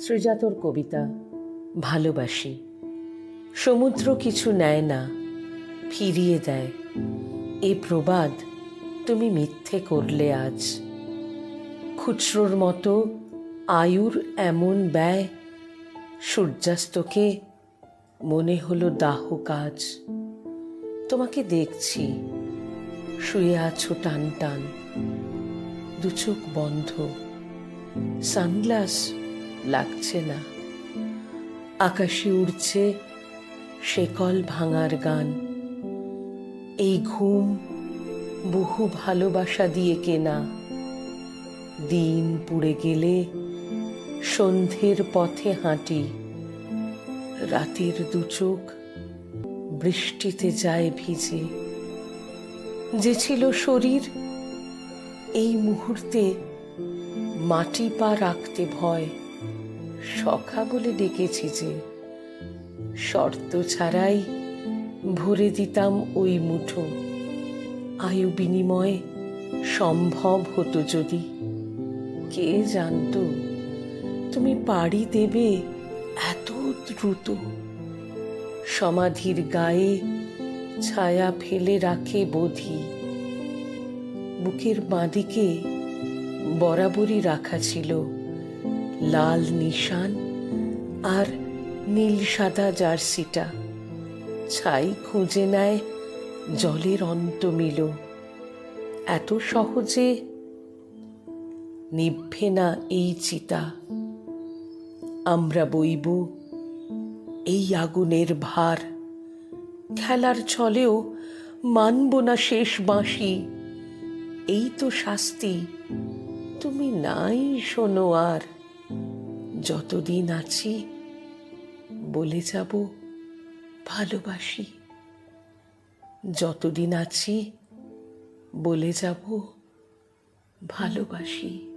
শ্রীজাতর কবিতা ভালোবাসি। সমুদ্র কিছু নেয় না, ফিরিয়ে দেয়। এ প্রবাদ তুমি মিথ্যে করলে আজ। খুচরোর মতো আয়ুর এমন ব্যয়, সূর্যাস্তকে মনে হলো দাহ কাজ। তোমাকে দেখছি শুয়ে আছো টান টান, দু চোখ বন্ধ, সানগ্লাস লাগছে না। আকাশে উড়ছে শেকল ভাঙার গান। এই ঘুম বহু ভালোবাসা দিয়ে কেনা। দিন পুড়ে গেলে সন্ধ্যের পথে হাঁটি, রাতের দু চোখ বৃষ্টিতে যায় ভিজে। যে ছিল শরীর এই মুহূর্তে মাটি পা রাখতে ভয়। সখা বলে ডেকেছি যে, শর্ত ছাড়াই ভরে দিতাম ওই মুঠো। আয়ু বিনিময় সম্ভব হতো যদি। কে জানতো তুমি পাড়ি দেবে এত দ্রুত। সমাধির গায়ে ছায়া ফেলে রাখে বোধি। বুকের বাঁদিকে বরাবরই রাখা ছিল লাল নিশান আর নীল সাদা জার্সিটা। ছাই খুঁজে নেয় জলের অন্তমিল। এত সহজে নিভবে না এই চিতা। আমরা বইব এই আগুনের ভার। খেলার ছলেও মানব না শেষ বাঁশি। এই তো শাস্তি, তুমি নাই শোনো আর। যতদিন আছি বলে যাব ভালোবাসি। যতদিন আছি বলে যাব ভালোবাসি।